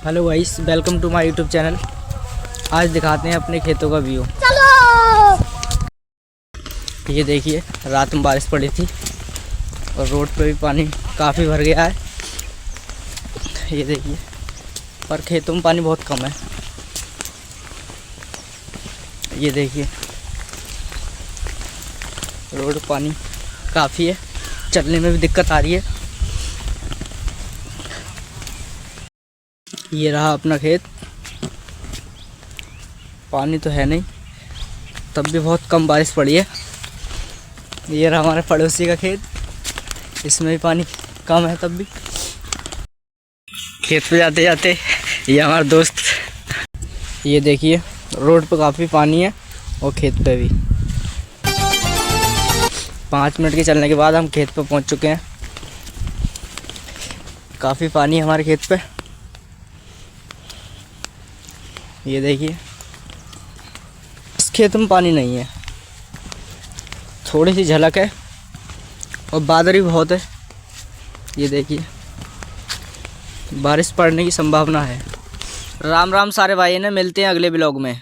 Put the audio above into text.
Hello guys, welcome to my YouTube channel. आज दिखाते हैं अपने खेतों का व्यू। ये देखिए, रात में बारिश पड़ी थी और रोड पे भी पानी काफ़ी भर गया है। ये देखिए, पर खेतों में पानी बहुत कम है। ये देखिए, रोड पे पानी काफ़ी है, चलने में भी दिक्कत आ रही है। ये रहा अपना खेत। पानी तो है नहीं, तब भी बहुत कम बारिश पड़ी है। ये रहा हमारे पड़ोसी का खेत, इसमें भी पानी कम है तब भी। खेत पे जाते जाते ये हमारा दोस्त, ये देखिए, रोड पे काफ़ी पानी है और खेत पे भी। 5 मिनट के चलने के बाद हम खेत पे पहुंच चुके हैं। काफ़ी पानी है हमारे खेत पे। ये देखिए, इस खेत में पानी नहीं है, थोड़ी सी झलक है और बादल भी बहुत है। ये देखिए, बारिश पड़ने की संभावना है। राम राम सारे भाई ने, मिलते हैं अगले ब्लॉग में।